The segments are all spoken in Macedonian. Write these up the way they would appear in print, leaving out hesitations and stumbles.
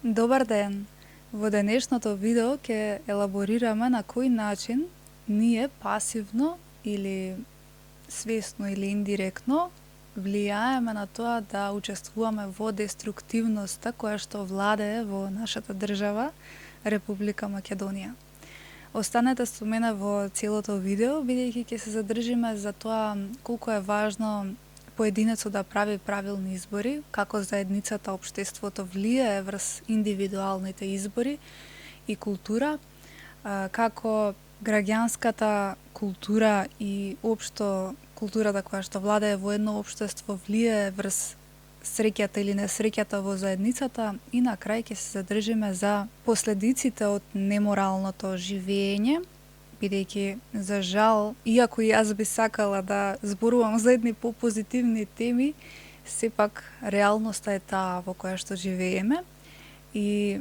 Добар ден! Во денешното видео ќе елаборираме на кој начин ние пасивно или свесно или индиректно влијаеме на тоа да учествуваме во деструктивноста која што владее во нашата држава, Република Македонија. Останете со мене во целото видео, бидејќи ќе се задржиме за тоа колку е важно поединецот да прави правилни избори, како заедницата, општеството влијае врз индивидуалните избори и култура, како граѓанската култура и општо културата која што владее во едно општество влијае врз среќата или несреќата во заедницата и на крај ќе се задржиме за последиците од неморалното живење, бидејќи за жал, иако и јас би сакала да зборувам за едни попозитивни теми, сепак реалноста е таа во која што живееме и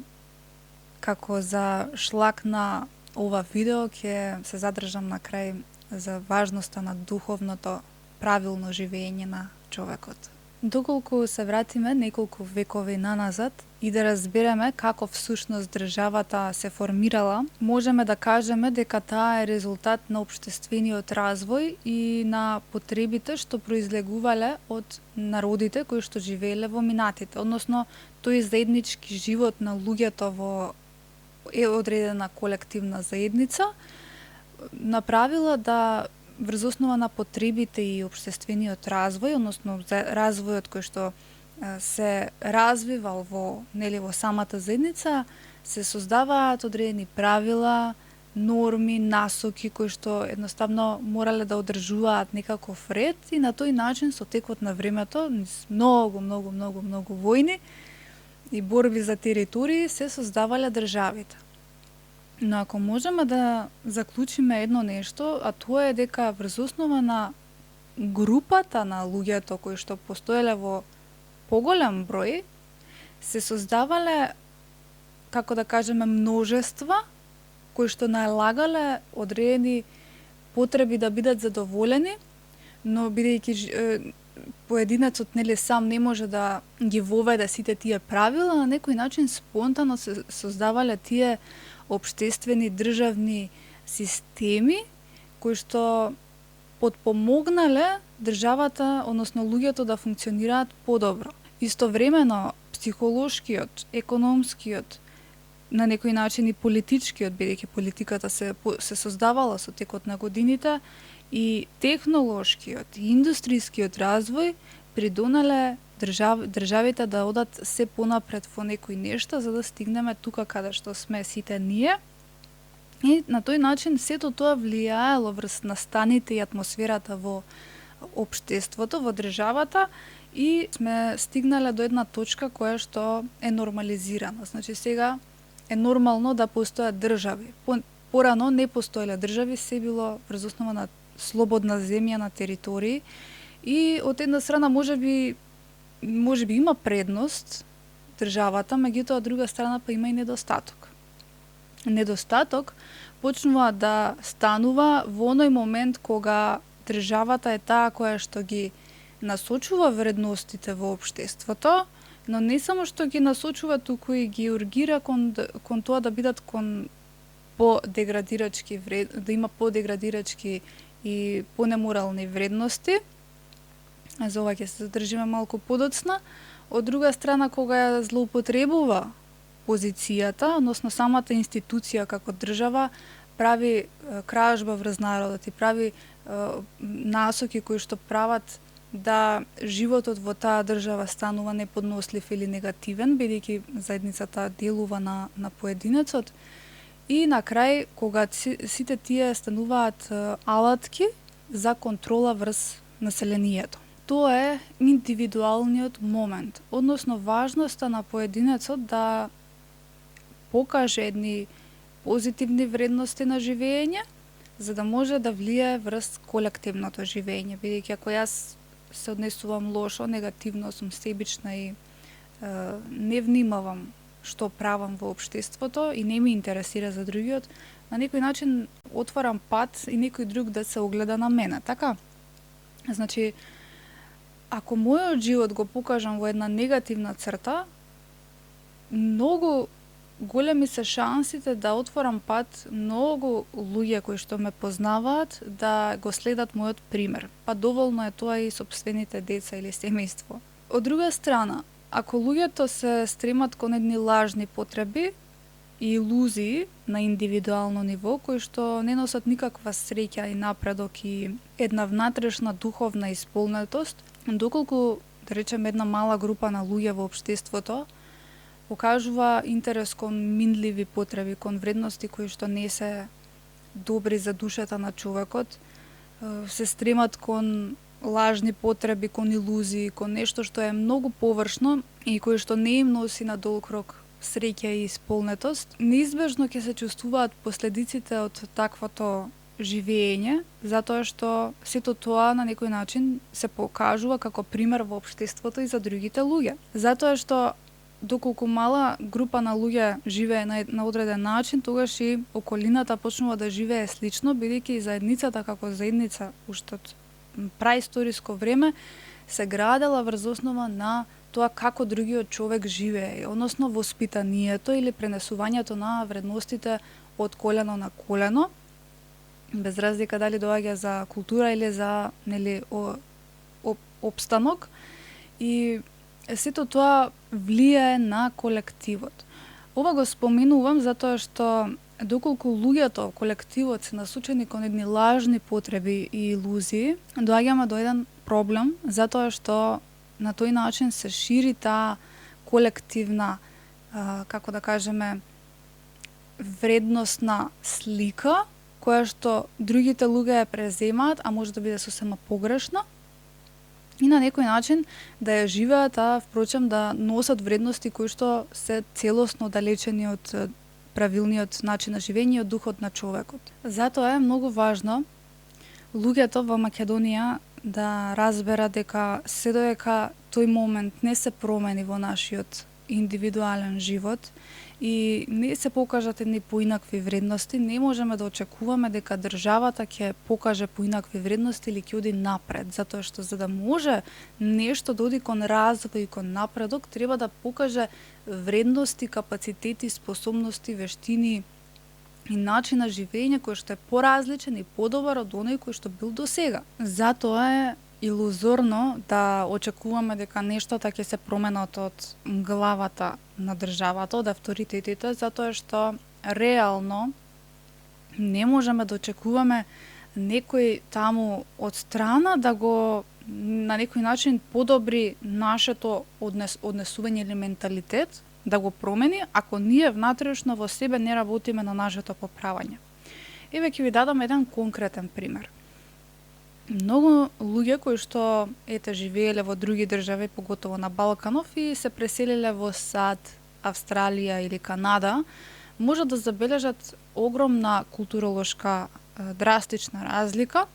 како за шлак на ова видео ќе се задржам на крај за важноста на духовното правилно живење на човекот. Доколку се вратиме неколку векови наназад и да разбереме како всушност државата се формирала, можеме да кажеме дека таа е резултат на општествениот развој и на потребите што произлегувале од народите кои што живееле во минатите, односно тој заеднички живот на луѓето во одредена колективна заедница направила да врз основа на потребите и општествениот развој, односно развојот кој што се развивал во самата заедница, се создаваат одредени правила, норми, насоки кои што едноставно морале да одржуваат некаков ред и на тој начин со текот на времето, низ многу војни и борби за територии се создавале државите. Но ако можеме да заклучиме едно нешто, а тоа е дека врз основа на групата на луѓето кои што постоеле во поголем број, се создавале, како да кажеме, множества кои што налагале одредени потреби да бидат задоволени, но бидејќи поединецот сам не може да ги воведе сите тие правила, на некој начин спонтано се создавале тие општествени државни системи кои што потпомогнале државата, односно луѓето да функционираат подобро. Истовремено психолошкиот, економскиот, на некој начин и политичкиот, бидејќи политиката се создавала со текот на годините, и технолошкиот и индустрискиот развој придонале државите да одат се понапред во некои нешта за да стигнеме тука каде што сме сите ние. И на тој начин сето тоа влијаело врз настаните и атмосферата во општеството, во државата и сме стигнале до една точка која што е нормализирана. Значи сега е нормално да постојат држави. Порано не постоеле држави, се било врз основа на слободна земја на територии и од една страна можеби има предност државата, меѓутоа од друга страна па има и недостаток. Недостаток почнува да станува во оној момент кога државата е таа која што ги насочува вредностите во општеството, но не само што ги насочува, туку и ги ургира кон тоа да бидат да има подеградирачки и понеморални вредности. За ова ќе се задржиме малку подоцна. Од друга страна, кога ја злоупотребува позицијата, односно самата институција како држава, прави кражба врз народот и прави насоки кои што прават да животот во таа држава станува неподнослив или негативен, бидејќи заедницата делува на поединецот. И на крај, кога сите тие стануваат алатки за контрола врз населението. Тоа е индивидуалниот момент, односно важноста на поединецот да покаже едни позитивни вредности на живење, за да може да влијае врз колективното живење, бидејќи ако јас се однесувам лошо, негативно, сум себична и не внимавам што правам во општеството и не ми интересира за другиот, на некој начин отварам пат и некој друг да се огледа на мене, така? Значи, ако мојот живот го покажам во една негативна црта, многу големи се шансите да отворам пат многу луѓе кои што ме познаваат да го следат мојот пример. Па доволно е тоа и сопствените деца или семејство. Од друга страна, ако луѓето се стремат кон едни лажни потреби и илузии на индивидуално ниво, кои што не носат никаква среќа и напредок и една внатрешна духовна исполнетост, доколку, да речем, една мала група на луѓе во општеството покажува интерес кон минливи потреби, кон вредности кои што не се добри за душата на човекот, се стремат кон лажни потреби, кон илузии, кон нешто што е многу површно и кое што не им носи на долг рок среќа и исполнетост, неизбежно ќе се чувствуваат последиците од таквото живење, затоа што сето тоа на некој начин се покажува како пример во општеството и за другите луѓе. Затоа што доколку мала група на луѓе живее на одреден начин, тогаш и околината почнува да живее слично, бидејќи заедницата како заедница уште од праисториско време се градела врз основа на тоа како другиот човек живее, односно воспитанието или пренесувањето на вредностите од колено на колено, без разлика дали доаѓа за култура или за опстанок, и сето тоа влијае на колективот. Ова го споменувам затоа што доколку луѓето, колективот се насочени кон едни лажни потреби и илузии, доаѓаме до еден проблем затоа што на тој начин се шири таа колективна, како да кажеме, вредностна слика, која што другите луѓе ја преземаат, а може да биде сосема погрешна, и на некој начин да ја живеат, а впрочем да носат вредности кои што се целосно далечени од правилниот начин на живење и од духот на човекот. Затоа е многу важно луѓето во Македонија да разбера дека се додека тој момент не се промени во нашиот индивидуален живот и не се покажат едни поинакви вредности, не можеме да очекуваме дека државата ќе покаже поинакви вредности или ќе оди напред, затоа што за да може нешто да оди кон развој и кон напредок, треба да покаже вредности, капацитети, способности, вештини и начин на живење кој што е поразличен и подобар од оној кој што бил досега. Затоа е илузорно да очекуваме дека нештата ќе се променат од главата на државата, од авторитетите, затоа што реално не можеме да очекуваме некој таму од страна да го на некој начин подобри нашето однесување или менталитет, да го промени, ако ние внатрешно во себе не работиме на нашето поправање. Еве ќе ви дадам еден конкретен пример. Многу луѓе кои што живееле во други држави, поготово на Балканов, и се преселиле во САД, Австралија или Канада, можат да забележат огромна културолошка драстична разлика,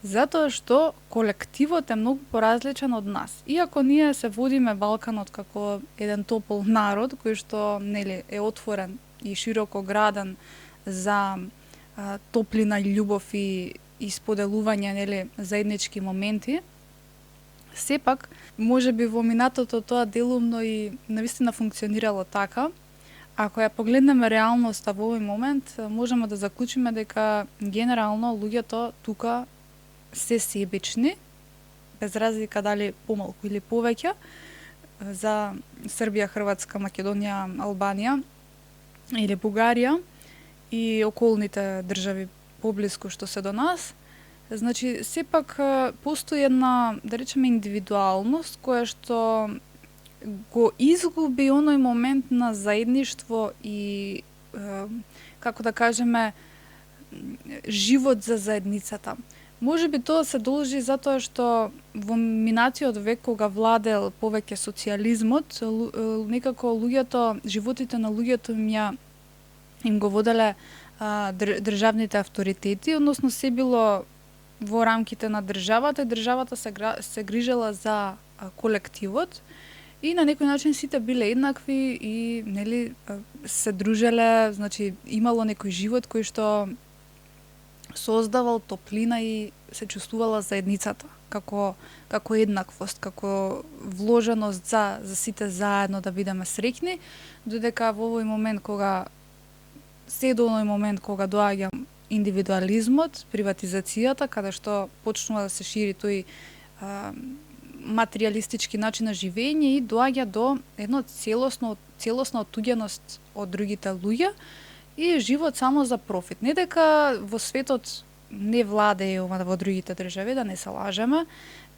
затоа што колективот е многу поразличен од нас. Иако ние се водиме Балканот како еден топол народ кој што е отворен и широко граден за топлина и љубов и споделување заеднички моменти, сепак можеби во минатото тоа делумно и навистина функционирало така. Ако ја погледнеме реалноста во овој момент, можеме да заклучиме дека генерално луѓето тука се себични, без разлика дали помалку или повеќе, за Србија, Хрватска, Македонија, Албанија или Бугарија и околните држави поблиску што се до нас. Значи, сепак постои една, да речеме, индивидуалност која што го изгуби оној момент на заедништво и, како да кажеме, живот за заедницата. Можеби тоа се должи затоа што во минатиот век, кога владел повеќе социјализмот, некако луѓето, животите на луѓето им го воделе државните авторитети, односно се било во рамките на државата, и државата се грижела за колективот, и на некој начин сите биле еднакви и се дружеле, значи имало некој живот кој што создавал топлина и се чувствувала заедницата. како еднаквост, како вложеност за сите заедно да бидеме среќни, додека во овој момент кога до оној момент кога доаѓа индивидуализмот, приватизацијата, каде што почнува да се шири тој материјалистички начин на живење и доаѓа до едно целосна отуѓеност од другите луѓе и живот само за профит. Не дека во светот не владее ова во другите држави, да не се лажеме,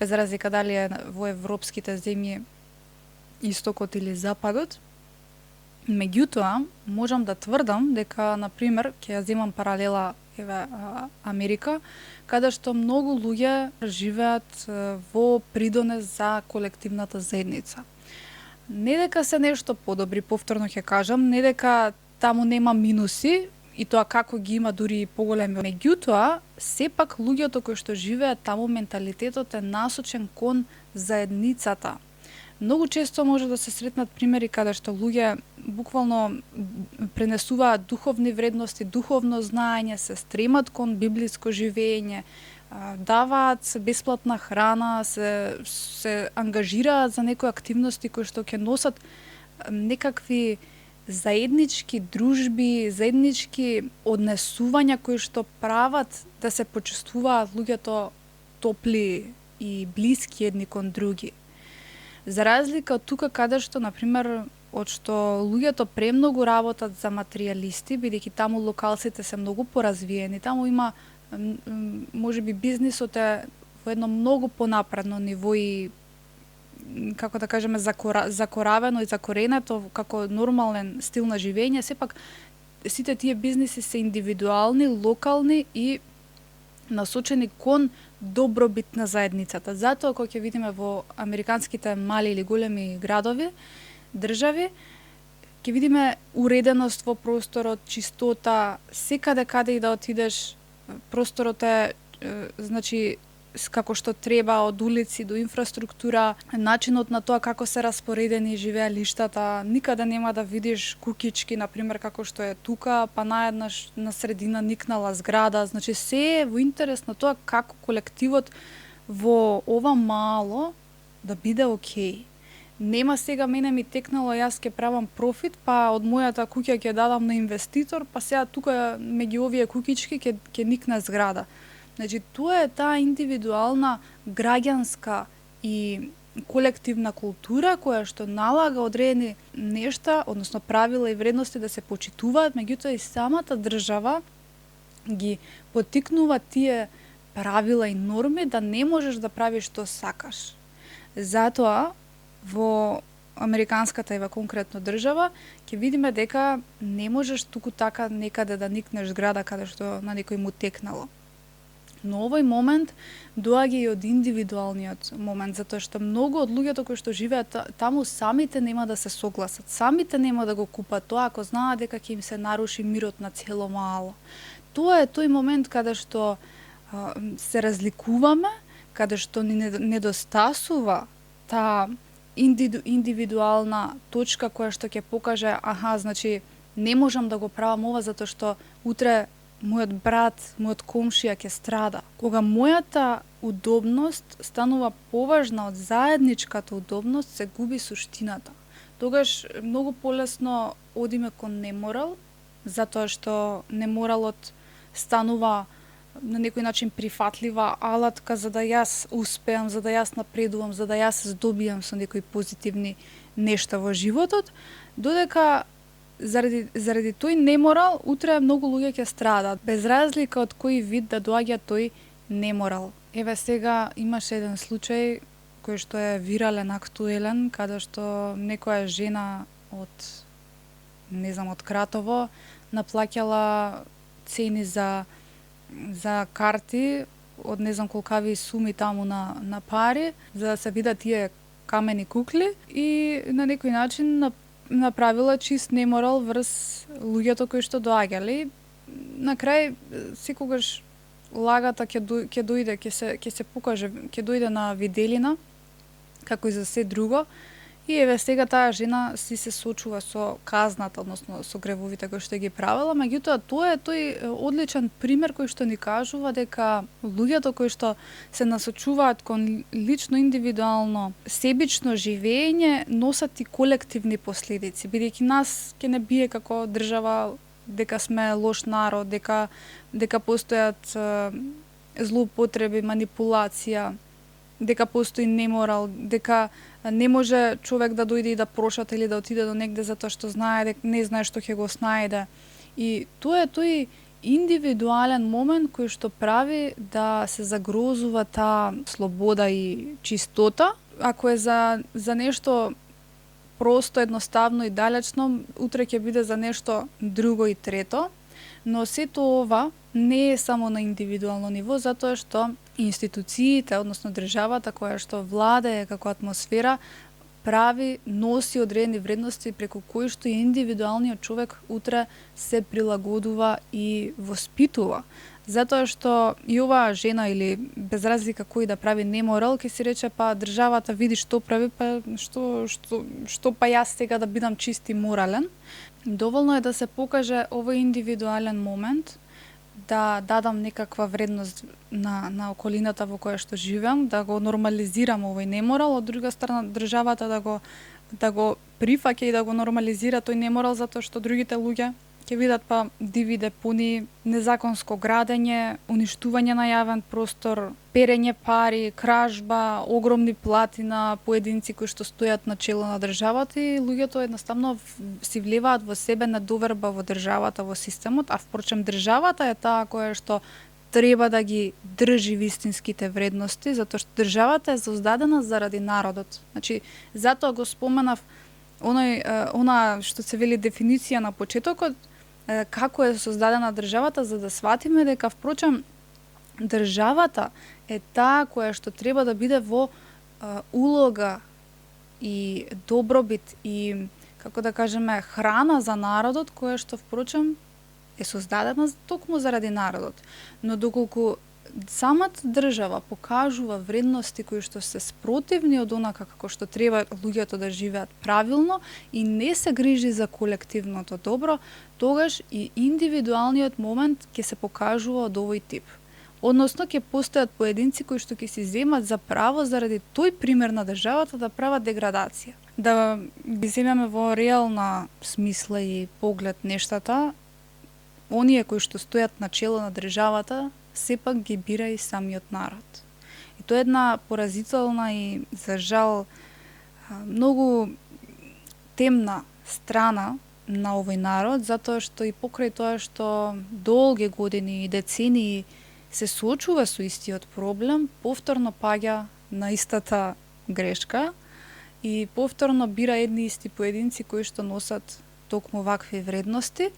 без разлика дали е во европските земји истокот или западот. Меѓутоа, можам да тврдам дека, например, ќе ја земам паралела Америка, каде што многу луѓе живеат во придонес за колективната заедница. Не дека се нешто подобри, повторно ќе кажам, не дека таму нема минуси, и тоа како ги има дури и поголеми. Меѓутоа, сепак луѓето кои што живеат таму, менталитетот е насочен кон заедницата. Многу често може да се сретнат примери каде што луѓе буквално пренесуваат духовни вредности, духовно знаење, се стремат кон библиско живење, даваат бесплатна храна, се ангажираат за некои активности кои што ќе носат некакви заеднички дружби, заеднички однесувања кои што прават да се почувствуваат луѓето топли и блиски едни кон други. За разлика од тука каде што, например, од што луѓето премногу работат за материјалисти, бидејќи таму локалците се многу поразвиени, таму има можеби бизнисот е во едно многу понапредно ниво и како да кажеме закоравено и закоренето како нормален стил на живење, сепак сите тие бизниси се индивидуални, локални и насочени кон добробит на заедницата. Затоа кога ќе видиме во американските мали или големи градови, држави, ќе видиме уреденост во просторот, чистота, секаде каде и да отидеш, просторот е значи како што треба, од улици до инфраструктура, начинот на тоа како се распоредени живеалиштата, никаде нема да видиш кукички, например, како што е тука, па наеднаш на средина никнала зграда, значи се е во интерес на тоа како колективот во ова мало да биде окей. Нема сега мене ми текнало, јас ќе правам профит, па од мојата куќа ќе дадам на инвеститор, па сега тука меѓу овие кукички ќе никне зграда. Значи, тоа е таа индивидуална, граѓанска и колективна култура која што налага одредени нешта, односно правила и вредности да се почитуваат, меѓутоа и самата држава ги поттикнува тие правила и норми да не можеш да правиш што сакаш. Затоа, во американската ева конкретно држава, ќе видиме дека не можеш туку така некаде да никнеш зграда каде што на некој му текнало. Но овој момент доаѓа и од индивидуалниот момент, затоа што многу од луѓето кои што живеат таму самите нема да се согласат, самите нема да го купат тоа ако знаат дека ќе им се наруши мирот на цело мало. Тоа е тој момент каде што се разликуваме, каде што ни недостасува таа индивидуална точка која што ќе покаже, значи не можам да го правам ова затоа што утре мојот брат, мојот комшија ќе страда. Кога мојата удобност станува поважна од заедничката удобност, се губи суштината. Тогаш многу полесно одиме кон неморал, затоа што неморалот станува на некој начин прифатлива алатка за да јас успеам, за да јас напредувам, за да јас здобијам со некои позитивни нешта во животот, додека заради тој неморал, утре многу луѓе ќе страдат, без разлика од кој вид да доаѓа тој неморал. Еве сега имаше еден случај кој што е вирален, актуелен, каде што некоја жена од од Кратово наплаќала цени за карти од не знам колкави суми таму на пари, за да се видат тие камени кукли и на некој начин направила чист неморал врз луѓето кои што доаѓале. На крај секогаш лагата ќе дојде, ќе се покаже, ќе дојде на виделина, како и за се друго, И еве сега таа жена си се сочува со казната, односно со гревовите кои што ги правела, меѓутоа тоа е тој одличен пример кој што ни кажува дека луѓето кои што се насочуваат кон лично, индивидуално, себично живење носат и колективни последици, бидејќи нас ќе не бие како држава дека сме лош народ, дека постојат злоупотреби, манипулација, дека постои неморал, дека не може човек да дојде и да прошата или да отиде до негде затоа што знае дека не знае што ќе го снајде. И тоа е тој индивидуален момент кој што прави да се загрозува таа слобода и чистота. Ако е за нешто просто, едноставно и далечно, утре ќе биде за нешто друго и трето, но сето ова не е само на индивидуално ниво, затоа што институциите, односно државата која што владее како атмосфера, носи одредени вредности преку кои што и индивидуалниот човек утре се прилагодува и воспитува. Затоа што и оваа жена, или без разлика кој да прави неморал, ќе си рече па државата види што прави, па што па јас сега да бидам чист и морален. Доволно е да се покаже овој индивидуален момент, да дадам некаква вредност на околината во која што живеам, да го нормализирам овој неморал, од друга страна државата да го прифаќа и да го нормализира тој неморал, затоа што другите луѓе ќе видат па диви депони, незаконско градење, уништување на јавен простор, перење пари, кражба, огромни плати на поединци кои што стојат на чело на државата, и луѓето едноставно си влеваат во себе недоверба во државата, во системот, а впрочем државата е таа која што треба да ги држи вистинските вредности, затоа што државата е создадена заради народот. Значи, затоа го споменав она што се вели дефиниција на почетокот, како е создадена државата, за да сватиме дека впрочем државата е таа која што треба да биде во улога и добробит и, како да кажеме, храна за народот, која што впрочем е создадена токму заради народот. Но доколку самата држава покажува вредности кои што се спротивни од онака како што треба луѓето да живеат правилно и не се грижи за колективното добро, тогаш и индивидуалниот момент ќе се покажува од овој тип. Односно ќе постојат поединци кои што ќе си земат за право заради тој пример на државата да прават деградација. Да ги земеме во реална смисла и поглед нештата, оние кои што стојат на чело на државата сепак ги бира и самиот народ. И тоа е една поразителна и, за жал, многу темна страна на овој народ, затоа што и покрај тоа што долги години и децении се соочува со истиот проблем, повторно паѓа на истата грешка и повторно бира едни исти поединци кои што носат токму вакви вредности,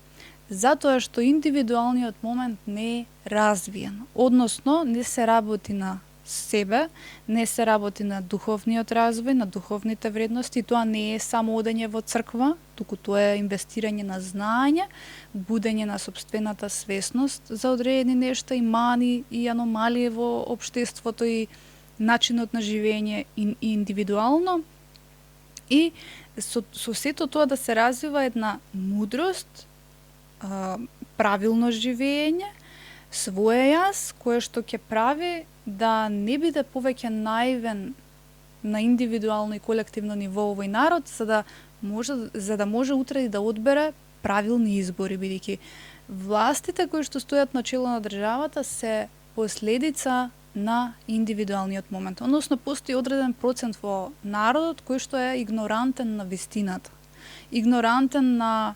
затоа што индивидуалниот момент не е развиен. Односно, не се работи на себе, не се работи на духовниот развој, на духовните вредности. Тоа не е само одење во црква, туку тоа е инвестирање на знаење, будење на сопствената свесност за одредени нешта и мани и аномалии во општеството и начинот на живење индивидуално. И со сето тоа да се развива една мудрост, правилно живење, своје јас, кое што ќе прави да не биде повеќе наивен на индивидуално и колективно ниво овој народ, за да може утре и да одбере правилни избори, бидејќи властите кои што стојат на чело на државата се последица на индивидуалниот момент. Односно, постои одреден процент во народот кој што е игнорантен на вистината. Игнорантен на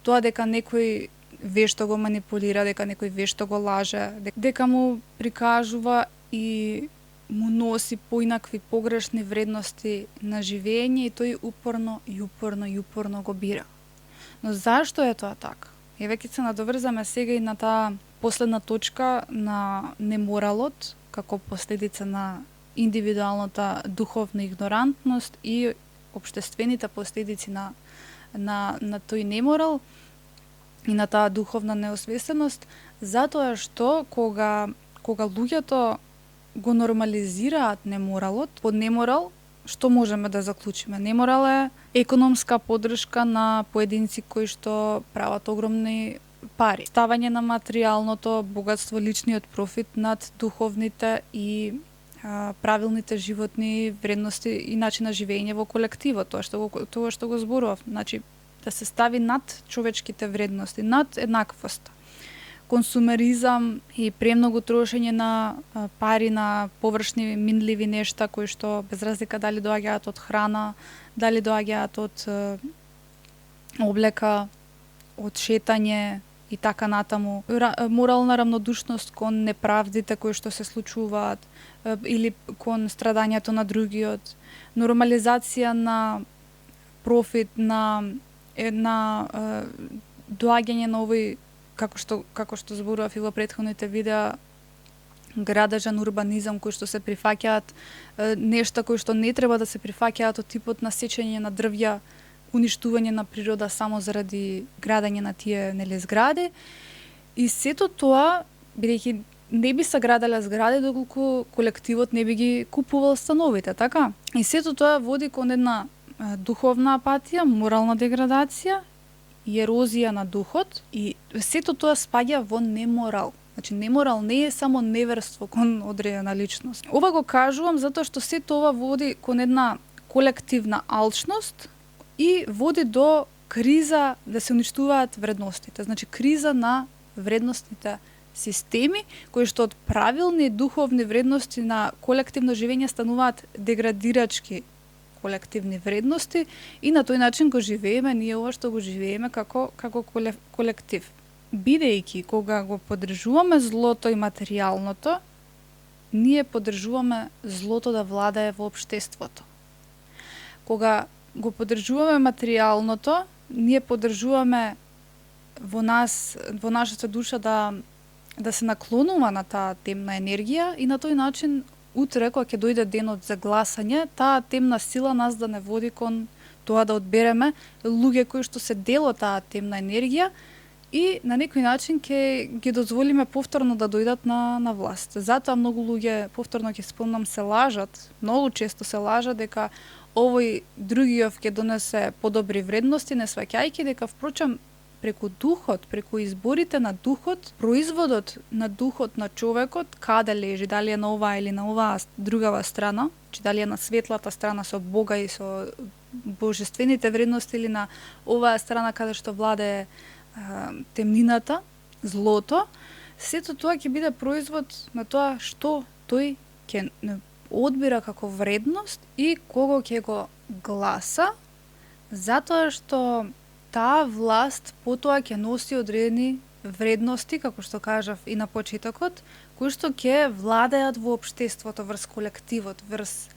тоа дека некој вешто го манипулира, дека некој вешто го лаже, дека му прикажува и му носи поинакви погрешни вредности на живење и тој упорно го бира. Но зашто е тоа така? Еве ќе се надоврзаме сега и на таа последна точка на неморалот како последица на индивидуалната духовна игнорантност и општествените последици на тој неморал и на таа духовна неосвестеност, затоа што кога луѓето го нормализираат неморалот, под неморал што можеме да заклучиме? Неморал е економска поддршка на поединци кои што прават огромни пари. Ставање на материјалното богатство, личниот профит над духовните и правилните животни вредности и начин на живење во колективот, тоа што го зборував, значи да се стави над човечките вредности, над еднаквост. Консумеризам и премногу трошење на пари на површни минливи нешта кои што без разлика дали доаѓаат од храна, дали доаѓаат од облека, од шетање и така натаму. Морална рамнодушност кон неправдите кои што се случуваат или кон страдањето на другиот. Нормализација на профит, на доаѓање на овој како што зборував и во претходните видеа, градежен урбанизам кои што се прифаќаат нешта кои што не треба да се прифаќаат од типот на сечење на дрвја, уништување на природа само заради градење на тие згради. И сето тоа, бидејќи не би саграделе згради доколку колективот не би ги купувал становите, така? И сето тоа води кон една духовна апатија, морална деградација и ерозија на духот, и сето тоа спаѓа во неморал. Значи, неморал не е само неверство кон одредена личност. Ова го кажувам затоа што сето ова води кон една колективна алчност и води до криза да се уништуваат вредностите. Значи, криза на вредностните системи, кои што од правилни духовни вредности на колективно живење стануваат деградирачки колективни вредности и на тој начин го живееме ние ова што го живееме како колектив. Бидејќи кога го поддржуваме злото и материјалното, ние поддржуваме злото да владее во општеството. Кога го поддржуваме материјалното, ние поддржуваме во нашата душа да се наклонува на таа темна енергија и на тој начин утре, кога ќе дојде денот за гласање, таа темна сила нас да не води кон тоа да одбереме луѓе кои што се дел од таа темна енергија и на некој начин ќе ги дозволиме повторно да дојдат на власт. Затоа многу луѓе, повторно ќе спомнам, се лажат, многу често се лажат дека овој другиот ќе донесе подобри вредности, не сваќајќи дека впрочем преку духот, преку изборите на духот, производот на духот на човекот, каде лежи, дали е на оваа или на оваа другава страна, че дали е на светлата страна со Бога и со божествените вредности или на оваа страна каде што владее темнината, злото, сето тоа ќе биде производ на тоа што тој ќе одбира како вредност и кого ќе го гласа, затоа што таа власт потоа ќе носи одредени вредности, како што кажав и на почетокот, кои што ќе владеат во општеството, врз колективот, врз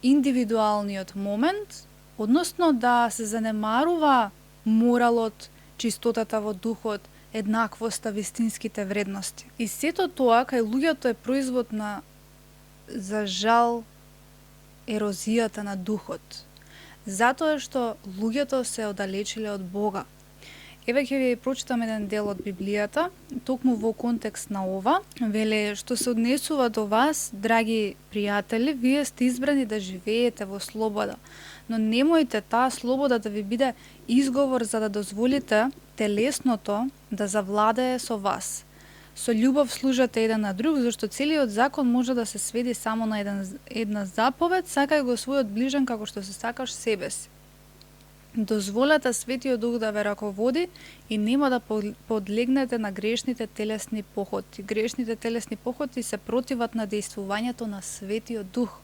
индивидуалниот момент, односно да се занемарува моралот, чистотата во духот, еднаквоста, вистинските вредности. И сето тоа кај луѓето е производ на, за жал, ерозијата на духот. Затоа што луѓето се оддалечиле од Бога. Еве ќе ви прочитам еден дел од Библијата, токму во контекст на ова. Веле, што се однесува до вас, драги пријатели, вие сте избрани да живеете во слобода, но немојте таа слобода да ви биде изговор за да дозволите телесното да завладее со вас. Со љубов служете еден на друг, зашто целиот закон може да се сведи само на една заповед, сакај го својот ближен како што се сакаш себе си. Дозволете Светиот Дух да ве раководи и нема да подлегнете на грешните телесни похоти. Грешните телесни похоти се противат на дејствувањето на Светиот Дух,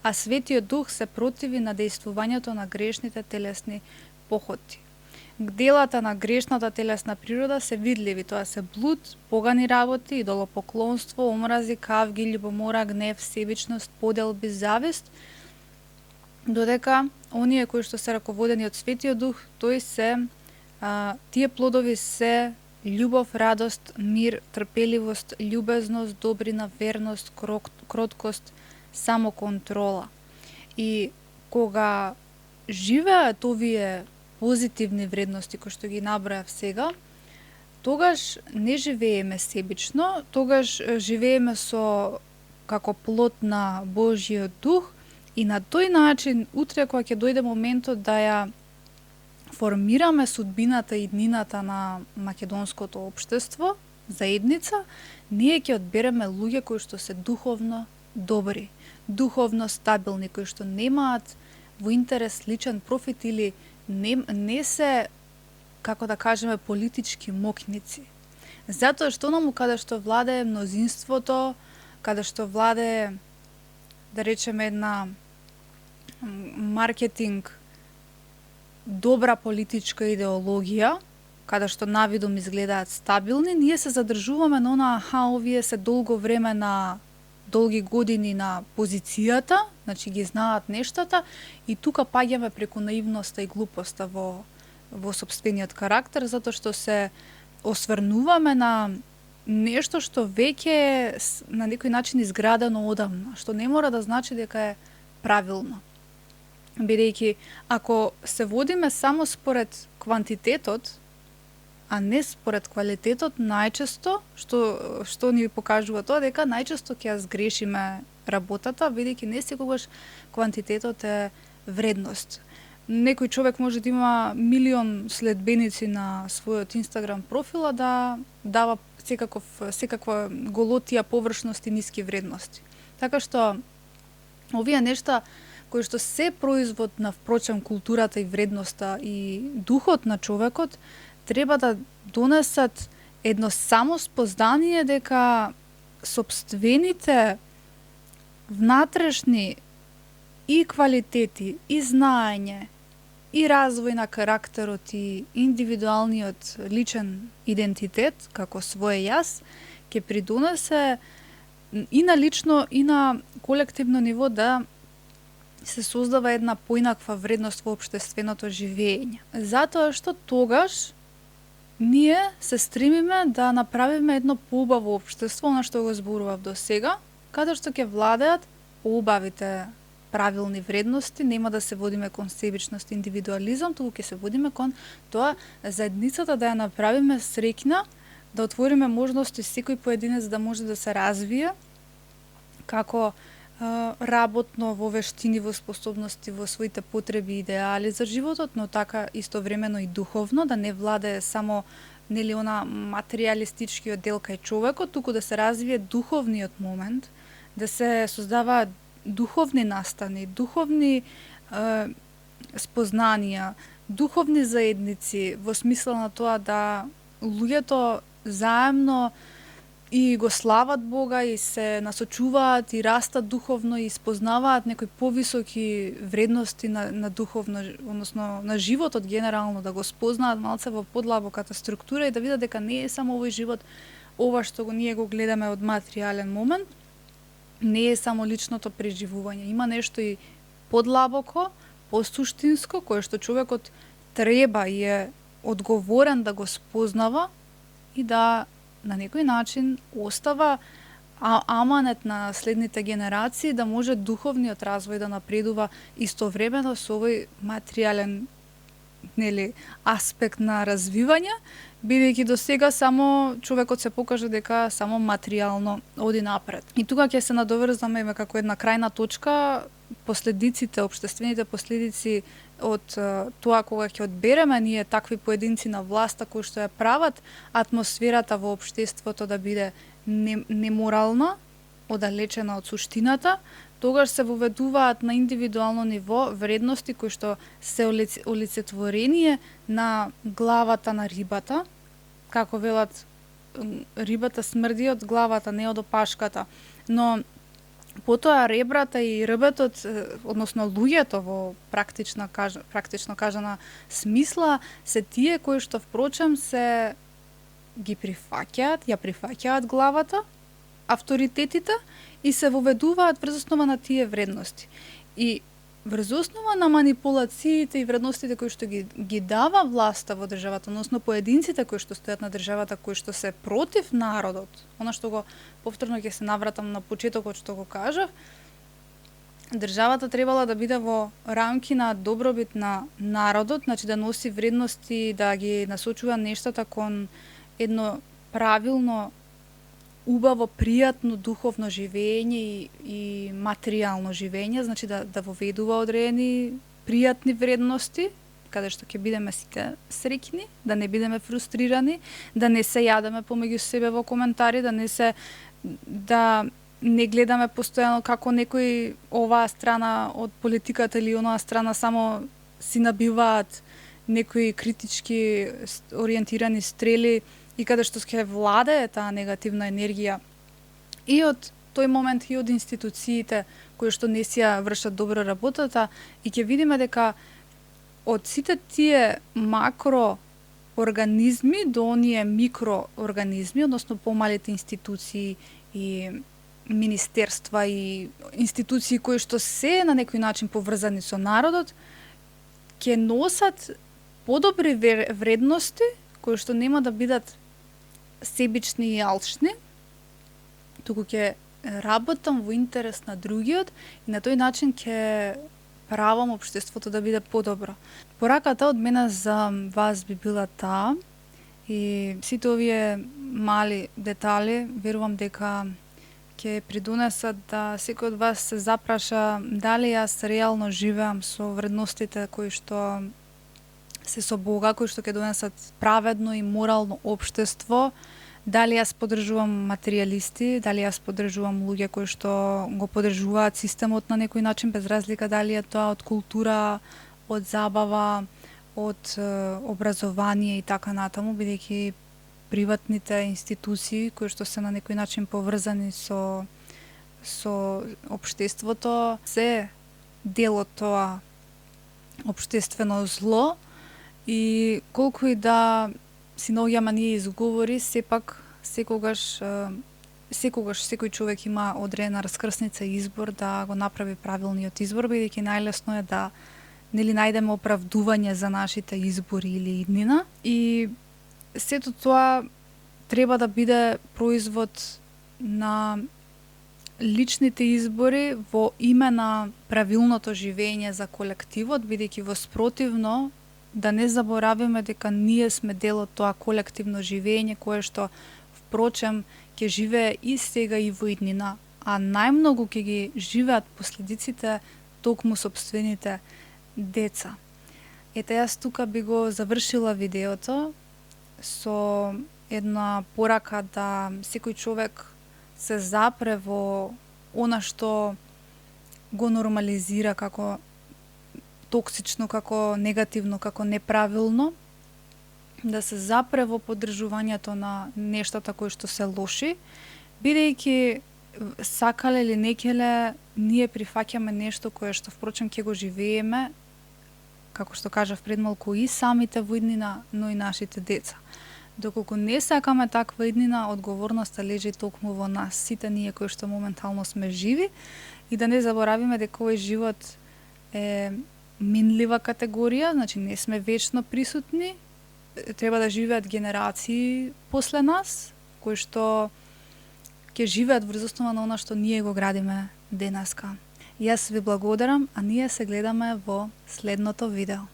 а Светиот Дух се противи на дејствувањето на грешните телесни похоти. Делата на грешната телесна природа се видливи, тоа се блуд, погани работи, идолопоклонство, омрази, кавги, љубомора, гнев, себичност, поделби, завист, додека оние кои што се раководени од Светиот Дух, тие плодови се љубов, радост, мир, трпеливост, љубезност, добрина, верност, кроткост, самоконтрола. И кога живеат овие позитивни вредности кои што ги набројав сега, тогаш не живееме себично, тогаш живееме како плод на Божјиот Дух И на тој начин, утре кога ќе дојде моментот да ја формираме судбината и днината на македонското општество, заедница, ние ќе одбереме луѓе кои што се духовно добри, духовно стабилни, кои што немаат во интерес личен профит или не се, како да кажеме, политички мокници. Затоа што наму каде што владее мнозинството, каде што владее, да речеме, една маркетинг, добра политичка идеологија, каде што навидом изгледаат стабилни, ние се задржуваме на она, овие се долго време на долги години на позицијата, значи ги знаат нештата, и тука паѓаме преку наивноста и глупоста во сопствениот карактер, затоа што се осврнуваме на нешто што веќе е на некој начин изградено одамна, што не мора да значи дека е правилно. Бидејќи, ако се водиме само според квантитетот, а не според квалитетот, најчесто, што ни покажува тоа, дека најчесто ќе ја сгрешиме работата, бидејќи не секогаш квантитетот е вредност. Некој човек може да има милион следбеници на својот Инстаграм профила, да дава секаква голотија, површност и ниски вредности. Така што, овие нешта кои што се производ на, впрочем, културата и вредноста и духот на човекот, треба да донесат едно само спознание дека сопствените внатрешни и квалитети, и знаење, и развој на карактерот и индивидуалниот личен идентитет, како своje јас, ќе придонесе и на лично и на колективно ниво да се создава една поинаква вредност во општественото живење. Затоа што тогаш ние се стремиме да направиме едно поубаво општество, на што го зборував до сега, каде што ќе владеат поубавите правилни вредности, нема да се водиме кон себичност и индивидуализам, туку ќе се водиме кон тоа заедницата да ја направиме среќна, да отвориме можности секој поединец да може да се развие како работно, во вештини, во способности, во своите потреби и идеали за животот, но така истовремено и духовно, да не владее само нели она материјалистичкиот дел кај човекот, туку да се развие духовниот момент, да се создаваат духовни настани, духовни спознанија, духовни заедници, во смисла на тоа да луѓето заемно и го слават Бога и се насочуваат и растат духовно и спознаваат некои повисоки вредности на духовно, односно на животот генерално, да го спознаат малце во подлабоката структура и да видат дека не е само овој живот ова што ние го гледаме од материјален момент, не е само личното преживување. Има нешто и подлабоко, посуштинско, кое што човекот треба и е одговорен да го спознава и да на некој начин остава аманет на следните генерации, да може духовниот развој да напредува истовремено со овој материјален аспект на развивање, бидејќи до сега само човекот се покажа дека само материјално оди напред. И тука ќе се надоврзаме како една крајна точка последиците, општествените последици од тоа кога ќе одбереме ние такви поединци на власта кои што ја прават атмосферата во општеството да биде неморална, оддалечена од суштината, тогаш се воведуваат на индивидуално ниво вредности кои што се олицетворение на главата на рибата, како велат, рибата смрди од главата, не од опашката, но потоа ребрата и рбетот, односно луѓето во практично кажана смисла, се тие кои што впрочем се ги ја прифаќаат главата, авторитетите и се воведуваат врз основа на тие вредности. И врз основа на манипулациите и вредностите кои што ги дава власта во државата, односно поединците кои што стојат на државата, кои што се против народот, она што го повторно ќе се навратам на почетокот што го кажав, државата требала да биде во рамки на добробит на народот, значи да носи вредности, да ги насочува нештата кон едно правилно убаво, пријатно духовно живење и материјално живење, значи да воведува одредени пријатни вредности, каде што ќе бидеме сите среќни, да не бидеме фрустрирани, да не се јадеме помеѓу себе во коментари, да не гледаме постојано како некои оваа страна од политиката или онаа страна само си набиваат некои критички ориентирани стрели и каде што ќе владее таа негативна енергија и од тој момент и од институциите кои што не си ја вршат добро работата и ќе видиме дека од сите тие макроорганизми до оние микроорганизми, односно помалите институции и министерства и институции кои што се на некој начин поврзани со народот, ќе носат подобри вредности кои што нема да бидат себични и алчни, туку ќе работам во интерес на другиот и на тој начин ќе правам општеството да биде подобро. Пораката од мене за вас би била таа и сите овие мали детали верувам дека ќе придонесат да секој од вас се запраша дали јас реално живеам со вредностите кои што се со Бога, кои што ќе донесат праведно и морално општество, дали јас поддржувам материјалисти, дали јас поддржувам луѓе кои што го поддржуваат системот на некој начин, без разлика дали е тоа од култура, од забава, од образование и така натаму, бидејќи приватните институции кои што се на некој начин поврзани со општеството се дел од тоа општествено зло и колку и да си наоѓаме ние изговори, сепак секогаш секој човек има одредена раскрсница и избор да го направи правилниот избор, бидејќи најлесно е да најдеме оправдување за нашите избори или иднина и сето тоа треба да биде производ на личните избори во име на правилното живење за колективот, бидејќи во спротивно да не заборавиме дека ние сме дел од тоа колективно живење кое што впрочем ќе живее и сега и во иднина, а најмногу ќе ги живеат последиците токму сопствените деца. Ете, јас тука би го завршила видеото со една порака да секој човек се запре во она што го нормализира како токсично, како негативно, како неправилно, да се запре во поддржувањето на нештата кои што се лоши, бидејќи сакале или некеле ние прифаќаме нешто кое што впрочем ќе го живееме, како што кажав пред малку, и самите во иднина, но и нашите деца. Доколку не сакаме таква иднина, одговорноста лежи токму во нас, сите ние кои што моментално сме живи, и да не заборавиме дека овој живот е минлива категорија, значи не сме вечно присутни, треба да живеат генерации после нас, кои што ќе живеат врз основа на она што ние го градиме денеска. Јас ви благодарам, а ние се гледаме во следното видео.